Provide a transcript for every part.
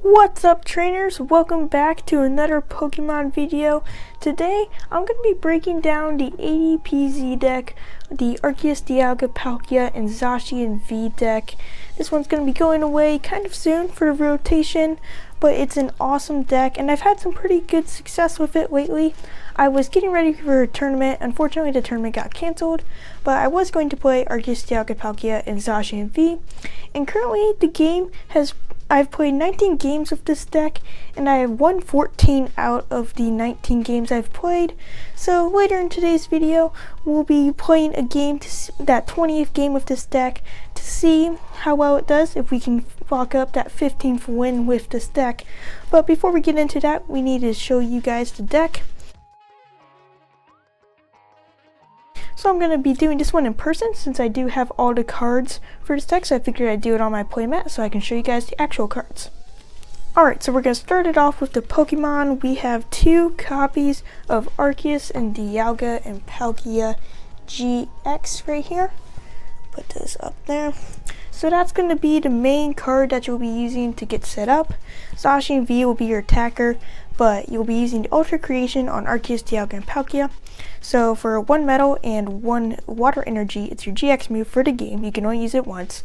What's up, trainers? Welcome back to another Pokemon video. Today I'm going to be breaking down the ADP Z deck, the Arceus, Dialga, Palkia, and Zacian V deck. This one's going to be going away kind of soon for the rotation, but it's an awesome deck and I've had some pretty good success with it lately. I was getting ready for a tournament. Unfortunately, the tournament got canceled, but I was going to play Arceus, Dialga, Palkia, and Zacian V, and currently the game I've played 19 games with this deck, and I have won 14 out of the 19 games I've played. So later in today's video, we'll be playing a game, that 20th game with this deck, to see how well it does, if we can lock up that 15th win with this deck. But before we get into that, we need to show you guys the deck. So I'm going to be doing this one in person since I do have all the cards for this deck, so I figured I'd do it on my playmat so I can show you guys the actual cards. Alright, so we're going to start it off with the Pokemon. We have two copies of Arceus and Dialga and Palkia GX right here. Put this up there. So that's going to be the main card that you'll be using to get set up. Zacian V will be your attacker, but you'll be using the Ultra Creation on Arceus, Dialga, and Palkia. So for 1 metal and 1 water energy, it's your GX move for the game. You can only use it once,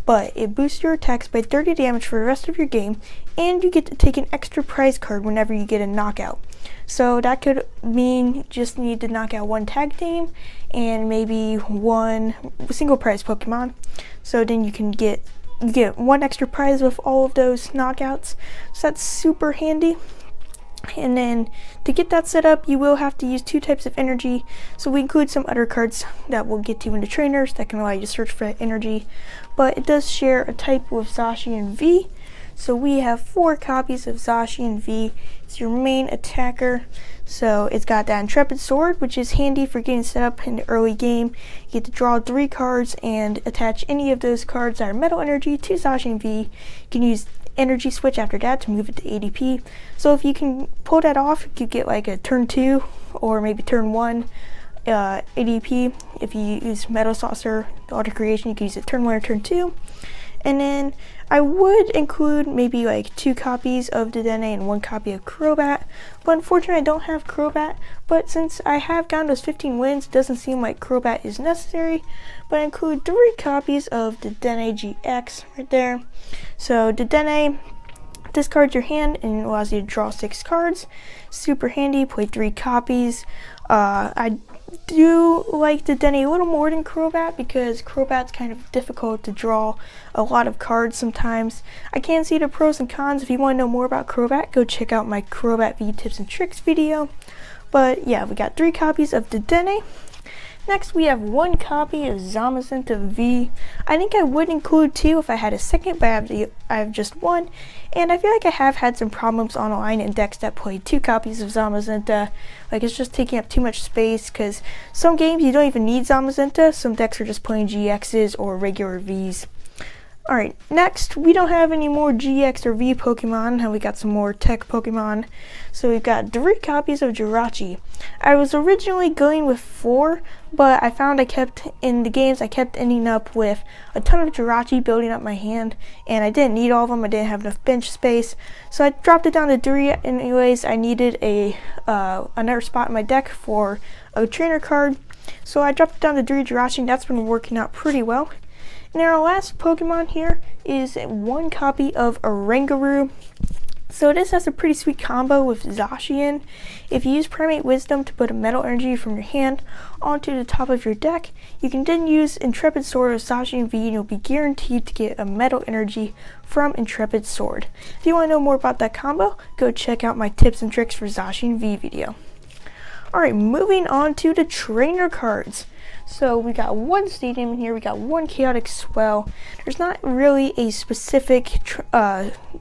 but it boosts your attacks by 30 damage for the rest of your game, and you get to take an extra prize card whenever you get a knockout. So that could mean you just need to knock out 1 tag team and maybe 1 single prize Pokemon. So then you get 1 extra prize with all of those knockouts. So that's super handy. And then to get that set up, you will have to use 2 types of energy. So we include some other cards that we'll get to in the trainers that can allow you to search for that energy. But it does share a type with Zacian V. So we have 4 copies of Zacian V. It's your main attacker. So it's got that Intrepid Sword, which is handy for getting set up in the early game. You get to draw 3 cards and attach any of those cards that are metal energy to Zacian V. You can use energy switch after that to move it to ADP. So if you can pull that off, you could get like a turn 2 or maybe turn 1 ADP. If you use Metal Saucer, the Ultra Creation, you can use it turn 1 or turn 2. And then I would include maybe like 2 copies of Dedenne and 1 copy of Crobat, but unfortunately I don't have Crobat. But since I have gotten those 15 wins, it doesn't seem like Crobat is necessary. But I include 3 copies of Dedenne GX right there. So Dedenne discards your hand and allows you to draw 6 cards. Super handy. Play 3 copies. I do like Dedenne a little more than Crobat because Crobat's kind of difficult to draw a lot of cards sometimes. I can see the pros and cons. If you want to know more about Crobat, go check out my Crobat V tips and tricks video. But yeah, we got 3 copies of Dedenne. Next, we have 1 copy of Zamazenta V. I think I would include 2 if I had a second, but I have just 1. And I feel like I have had some problems online in decks that play 2 copies of Zamazenta. Like, it's just taking up too much space, because some games you don't even need Zamazenta. Some decks are just playing GXs or regular Vs. Alright, next, we don't have any more GX or V Pokemon, and we got some more Tech Pokemon. So we've got 3 copies of Jirachi. I was originally going with 4, but I found I kept ending up with a ton of Jirachi building up my hand, and I didn't need all of them. I didn't have enough bench space, so I dropped it down to 3 anyways. I needed another spot in my deck for a trainer card, so I dropped it down to 3 Jirachi, and that's been working out pretty well. And our last Pokemon here is 1 copy of Oranguru. So this has a pretty sweet combo with Zacian. If you use Primate Wisdom to put a metal energy from your hand onto the top of your deck, you can then use Intrepid Sword of Zacian V and you'll be guaranteed to get a metal energy from Intrepid Sword. If you want to know more about that combo, go check out my tips and tricks for Zacian V video. Alright, moving on to the trainer cards. So we got 1 stadium in here, we got 1 chaotic swell. There's not really a specific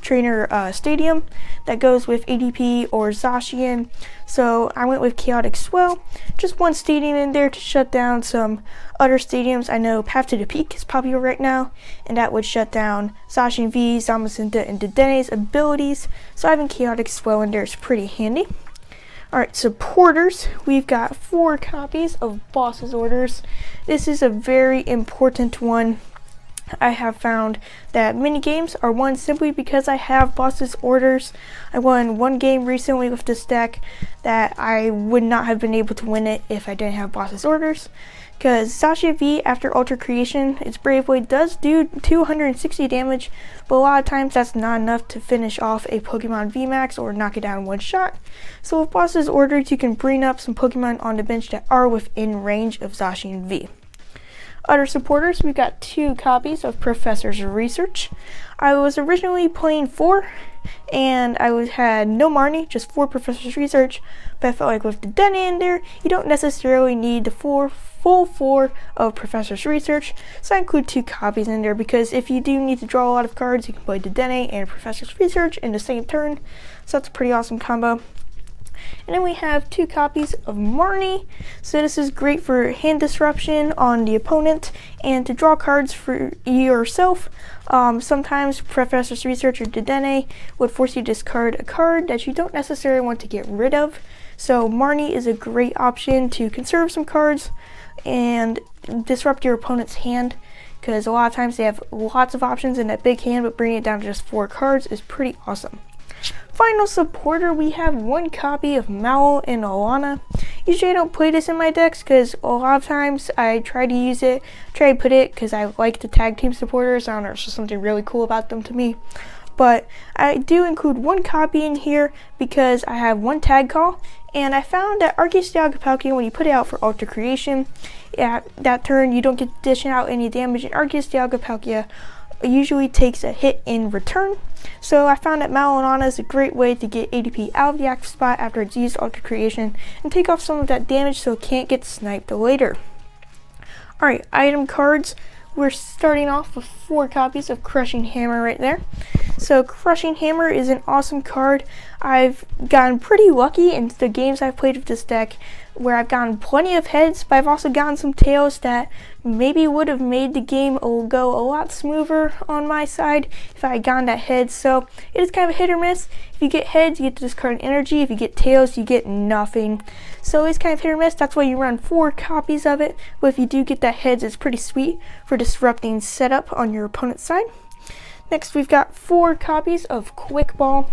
trainer stadium that goes with ADP or Zacian, so I went with chaotic swell. Just 1 stadium in there to shut down some other stadiums. I know Path to the Peak is popular right now, and that would shut down Zacian V, Zamazenta, and Dedenne's abilities, so having chaotic swell in there is pretty handy. Alright, supporters, we've got 4 copies of Boss's Orders. This is a very important one. I have found that mini games are won simply because I have boss's orders. I won one game recently with this deck that I would not have been able to win it if I didn't have boss's orders. Because Zacian V after Ultra Creation, its Brave Blade does do 260 damage, but a lot of times that's not enough to finish off a Pokemon VMAX or knock it down in one shot. So with boss's orders, you can bring up some Pokemon on the bench that are within range of Zacian V. Other supporters, we've got 2 copies of Professor's Research. I was originally playing 4, and I had no Marnie, just 4 Professor's Research, but I felt like with the Dene in there, you don't necessarily need the full 4 of Professor's Research, so I include 2 copies in there because if you do need to draw a lot of cards, you can play the Dene and Professor's Research in the same turn, so that's a pretty awesome combo. And then we have 2 copies of Marnie. So this is great for hand disruption on the opponent and to draw cards for yourself. Sometimes Professor's Research or Dedenne would force you to discard a card that you don't necessarily want to get rid of. So Marnie is a great option to conserve some cards and disrupt your opponent's hand, because a lot of times they have lots of options in that big hand, but bringing it down to just 4 cards is pretty awesome. Final supporter, we have 1 copy of Mallow and Alana. Usually I don't play this in my decks because a lot of times I try to put it because I like the tag team supporters. I don't know, it's just something really cool about them to me. But I do include 1 copy in here because I have 1 tag call, and I found that Arceus Dialga Palkia, when you put it out for Ultra Creation, at that turn you don't get to dish out any damage, and Arceus Dialga Palkia usually takes a hit in return. So I found that Malonana is a great way to get ADP out of the active spot after it's used Ultra Creation and take off some of that damage so it can't get sniped later. Alright, item cards. We're starting off with 4 copies of Crushing Hammer right there. So Crushing Hammer is an awesome card. I've gotten pretty lucky in the games I've played with this deck where I've gotten plenty of heads, but I've also gotten some tails that maybe would have made the game go a lot smoother on my side if I had gotten that head. So it is kind of a hit or miss. If you get heads, you get to discard an energy. If you get tails, you get nothing. So it's kind of hit or miss. That's why you run 4 copies of it. But if you do get that heads, it's pretty sweet for disrupting setup on your opponent's side. Next, we've got 4 copies of Quick Ball.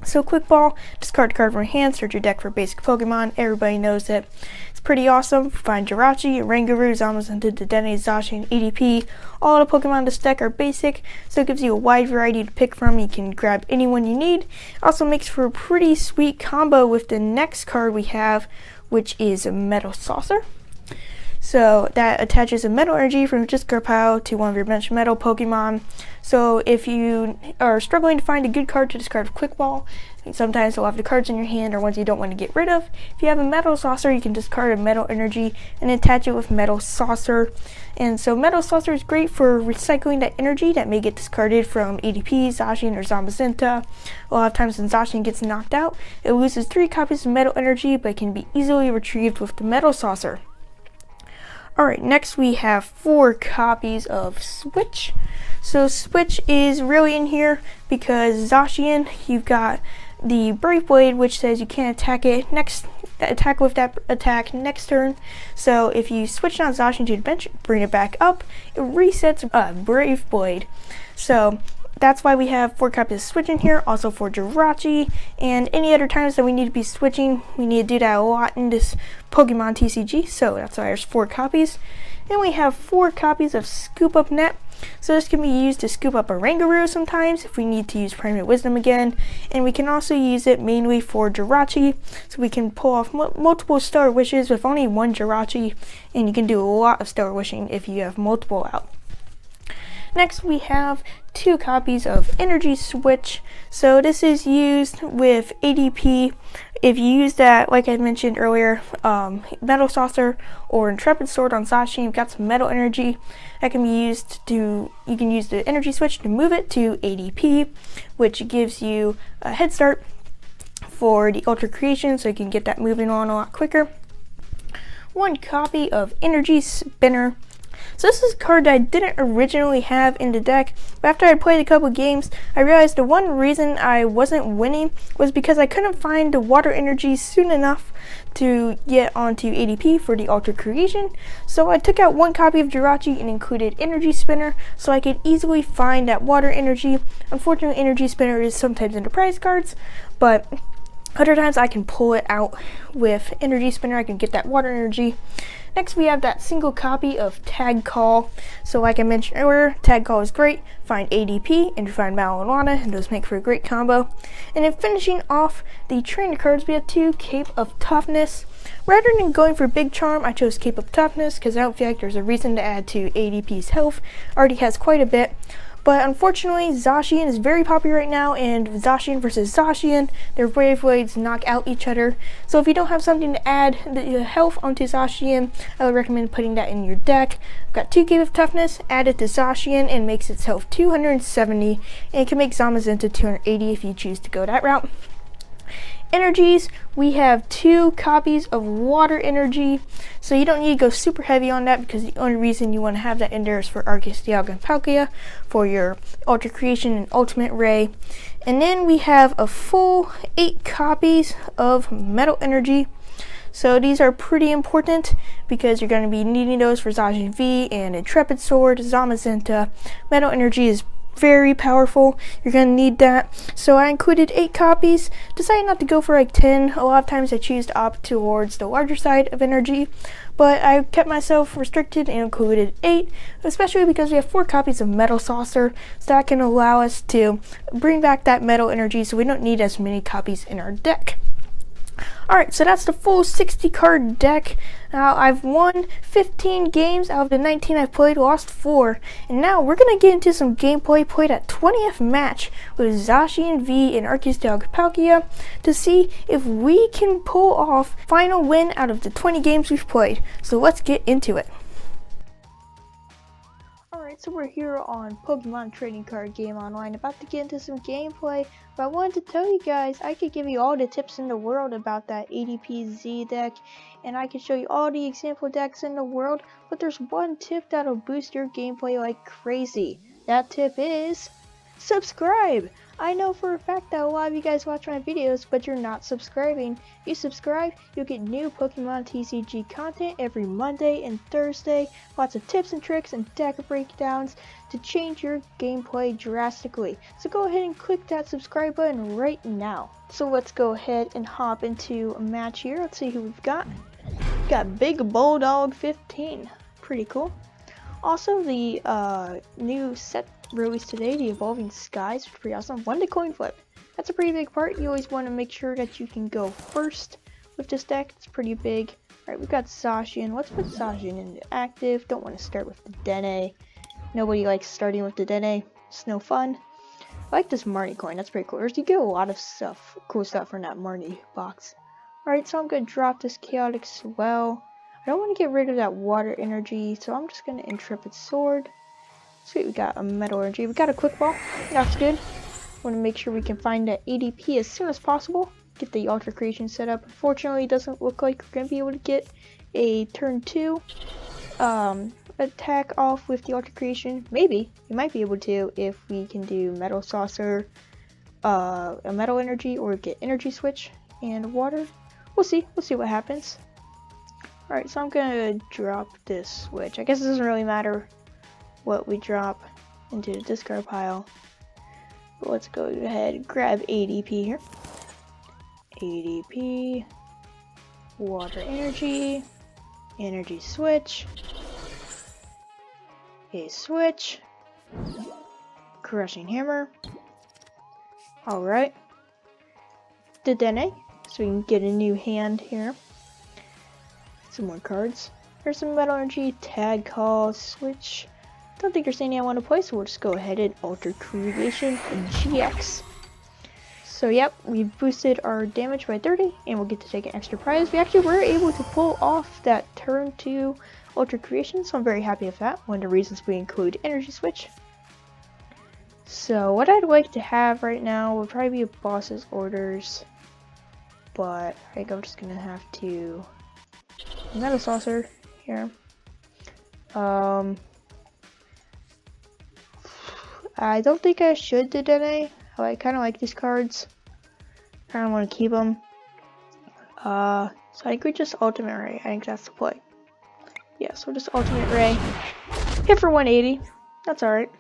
So Quick Ball, discard a card from your hand, search your deck for basic Pokemon. Everybody knows it. It's pretty awesome. Find Jirachi, Rangaroo, Zamazenta, Dedenne, Zacian, EDP. All the Pokemon in this deck are basic, so it gives you a wide variety to pick from. You can grab anyone you need. Also makes for a pretty sweet combo with the next card we have, which is a Metal Saucer. So that attaches a metal energy from your discard pile to one of your bench metal Pokemon. So if you are struggling to find a good card to discard with Quick Ball, sometimes a lot of the cards in your hand are ones you don't want to get rid of. If you have a Metal Saucer, you can discard a metal energy and attach it with Metal Saucer. And so Metal Saucer is great for recycling that energy that may get discarded from ADP, Zacian, or Zamazenta. A lot of times when Zacian gets knocked out, it loses 3 copies of metal energy, but it can be easily retrieved with the Metal Saucer. Alright, next we have 4 copies of Switch. So Switch is really in here because Zacian, you've got the Brave Blade, which says you can't attack it attack with that attack next turn. So if you switch down Zacian to the bench, bring it back up, it resets Brave Blade. So that's why we have 4 copies of Switch in here, also for Jirachi, and any other times that we need to be switching, we need to do that a lot in this Pokemon TCG, so that's why there's 4 copies. Then we have 4 copies of Scoop Up Net. So this can be used to scoop up a Rangaroo sometimes if we need to use Primate Wisdom again, and we can also use it mainly for Jirachi, so we can pull off multiple Stellar Wishes with only 1 Jirachi, and you can do a lot of Stellar Wishing if you have multiple out. Next we have 2 copies of Energy Switch. So this is used with ADP. If you use that, like I mentioned earlier, Metal Saucer or Intrepid Sword on Zacian, you've got some metal energy that can be used to, you can use the Energy Switch to move it to ADP, which gives you a head start for the Ultra Creation, so you can get that moving on a lot quicker. 1 copy of Energy Spinner. So this is a card that I didn't originally have in the deck, but after I played a couple games, I realized the one reason I wasn't winning was because I couldn't find the water energy soon enough to get onto ADP for the Alter Creation. So I took out one copy of Jirachi and included Energy Spinner so I could easily find that water energy. Unfortunately, Energy Spinner is sometimes in the prize cards, but other times I can pull it out with Energy Spinner. I can get that water energy. Next we have that single copy of Tag Call. So like I mentioned earlier, Tag Call is great. Find ADP and you find Marijuana, and those make for a great combo. And then finishing off the trainer cards, we have 2 Cape of Toughness. Rather than going for Big Charm, I chose Cape of Toughness because I don't feel like there's a reason to add to ADP's health. Already has quite a bit. But unfortunately, Zacian is very popular right now, and Zacian versus Zacian, their Brave Blades knock out each other. So if you don't have something to add the health onto Zacian, I would recommend putting that in your deck. I've got 2 Cape of Toughness, add it to Zacian, and makes its health 270, and it can make Zamazenta 280 if you choose to go that route. Energies, we have 2 copies of water energy, so you don't need to go super heavy on that because the only reason you want to have that in there is for Arceus, Dialga, and Palkia for your Alter Creation and Ultimate Ray. And then we have a full 8 copies of metal energy. So these are pretty important because you're going to be needing those for Zacian V and Intrepid Sword, Zamazenta. Metal energy is very powerful. You're gonna need that. So I included 8 copies. Decided not to go for like 10. A lot of times I choose to opt towards the larger side of energy, but I kept myself restricted and included 8, especially because we have 4 copies of Metal Saucer, so that can allow us to bring back that metal energy so we don't need as many copies in our deck. Alright, so that's the full 60 card deck. Now I've won 15 games out of the 19 I've played, lost 4. And now we're going to get into some gameplay played at 20th match with Zacian V and Arceus, Dialga, Palkia to see if we can pull off final win out of the 20 games we've played. So let's get into it. Alright, so we're here on Pokemon Trading Card Game Online, about to get into some gameplay, but I wanted to tell you guys I could give you all the tips in the world about that ADP Z deck, and I could show you all the example decks in the world, but there's one tip that'll boost your gameplay like crazy. That tip is subscribe! I know for a fact that a lot of you guys watch my videos, but you're not subscribing. If you subscribe, you'll get new Pokemon TCG content every Monday and Thursday. Lots of tips and tricks and deck breakdowns to change your gameplay drastically. So go ahead and click that subscribe button right now. So let's go ahead and hop into a match here. Let's see who we've got. We've got Big Bulldog 15. Pretty cool. Also, the new set released today, the Evolving Skies, is pretty awesome. 1 to coin flip. That's a pretty big part. You always want to make sure that you can go first with this deck. It's pretty big. Alright, we've got Zacian. Let's put Zacian into active. Don't want to start with the Dene. Nobody likes starting with the Dene. It's no fun. I like this Marnie coin. That's pretty cool. You get a lot of stuff, cool stuff from that Marnie box. Alright, so I'm going to drop this Chaotic Swell. I don't want to get rid of that water energy, so I'm just going to Intrepid Sword. Sweet, we got a metal energy. We got a quick ball. That's good. Want to make sure we can find that ADP as soon as possible. Get the Alter Creation set up. Unfortunately, it doesn't look like we're going to be able to get a turn 2 attack off with the Alter Creation. Maybe. We might be able to if we can do Metal Saucer, a metal energy, or get energy switch and water. We'll see. We'll see what happens. Alright, so I'm going to drop this switch. I guess it doesn't really matter what we drop into the discard pile. But let's go ahead and grab ADP here. ADP, water energy, energy switch, a switch, crushing hammer. Alright. The Dene, so we can get a new hand here. Some more cards. There's some metal energy, tag call, switch. Don't think there's any I want to play, so we'll just go ahead and Alter Creation and GX. So yep, we boosted our damage by 30, and we'll get to take an extra prize. We actually were able to pull off that turn 2 Alter Creation, so I'm very happy with that. One of the reasons we include Energy Switch. So what I'd like to have right now would probably be a boss's orders, but I think I'm just gonna have to Metal Saucer here. I don't think I should do Dene. I kind of like these cards. Kind of want to keep them. So I think we just Ultimate Ray. I think that's the play. Yeah, so just Ultimate Ray. Hit for 180. That's alright.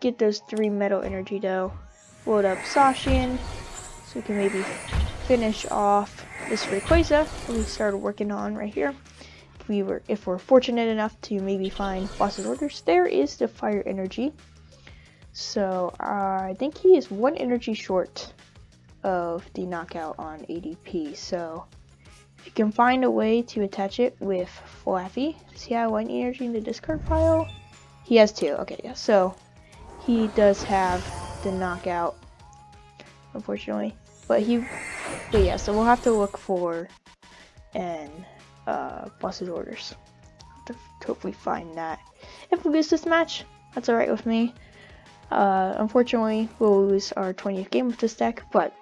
Get those 3 Metal Energy though. Load up Zacian. So we can maybe finish off this Rayquaza that we started working on right here. If we're fortunate enough to maybe find boss's orders. There is the Fire Energy. So I think he is 1 energy short of the knockout on ADP. So if you can find a way to attach it with Flaffy. Does he have 1 energy in the discard pile? He has 2. Okay, yeah. So he does have the knockout, unfortunately. But yeah. So we'll have to look for boss's orders. To hopefully find that. If we lose this match, that's alright with me. Unfortunately, we'll lose our 20th game with this deck, but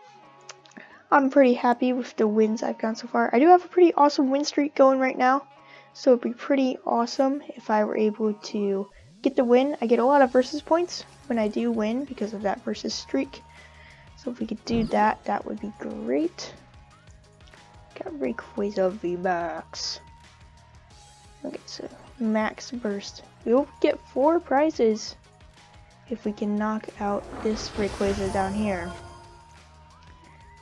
I'm pretty happy with the wins I've gotten so far. I do have a pretty awesome win streak going right now, so it'd be pretty awesome if I were able to get the win. I get a lot of versus points when I do win because of that versus streak. So if we could do that, that would be great. Got Rayquaza VMAX. Okay, so max burst. We'll get 4 prizes if we can knock out this Rayquaza down here.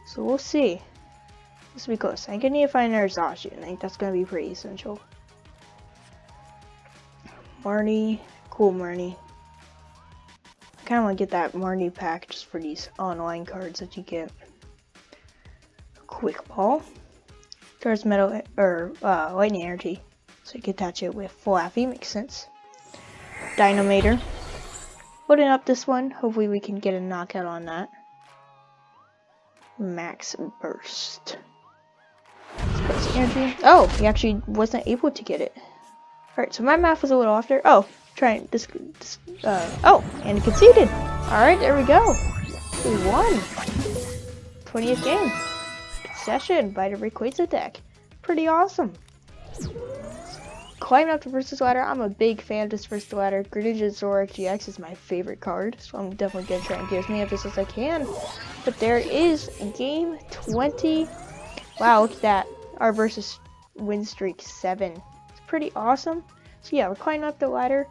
So we'll see. This will be close. I think I need to find another Zacian. I think that's going to be pretty essential. Marnie. Cool Marnie. I kind of want to get that Marnie pack just for these online cards that you get. Quick Ball. Charge Metal or Lightning Energy. So you can attach it with Flaffy. Makes sense. Dynamator. Loading up this one. Hopefully we can get a knockout on that. Max Burst. Energy. Oh, he actually wasn't able to get it. Alright, so my math was a little off there. Oh, trying this. Oh, and conceded. Alright, there we go. We won. 20th game. Session by the Rayquaza deck. Pretty awesome. Climbing up the versus ladder. I'm a big fan of this versus ladder. Greninja Zoroark GX is my favorite card, so I'm definitely going to try and get as many of this as I can. But there is game 20. Wow, look at that. Our versus win streak 7. It's pretty awesome. So yeah, we're climbing up the ladder.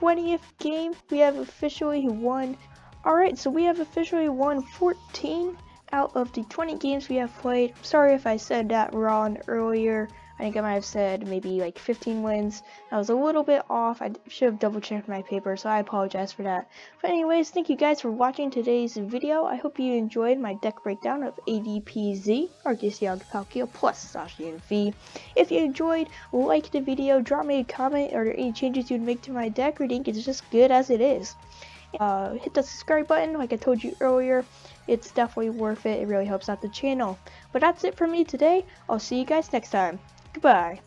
20th game. We have officially won. Alright, so we have officially won 14 out of the 20 games we have played. I'm sorry if I said that wrong earlier. I think I might have said maybe like 15 wins. I was a little bit off. I should have double checked my paper, so I apologize for that. But anyways, thank you guys for watching today's video. I hope you enjoyed my deck breakdown of ADPZ, Arceus, Dialga, Palkia, plus Zacian V. If you enjoyed, like the video, drop me a comment. Are there any changes you'd make to my deck, or do you think it's just good as it is? Hit the subscribe button like I told you earlier. It's definitely worth it. It really helps out the channel. But that's it for me today. I'll see you guys next time. Goodbye.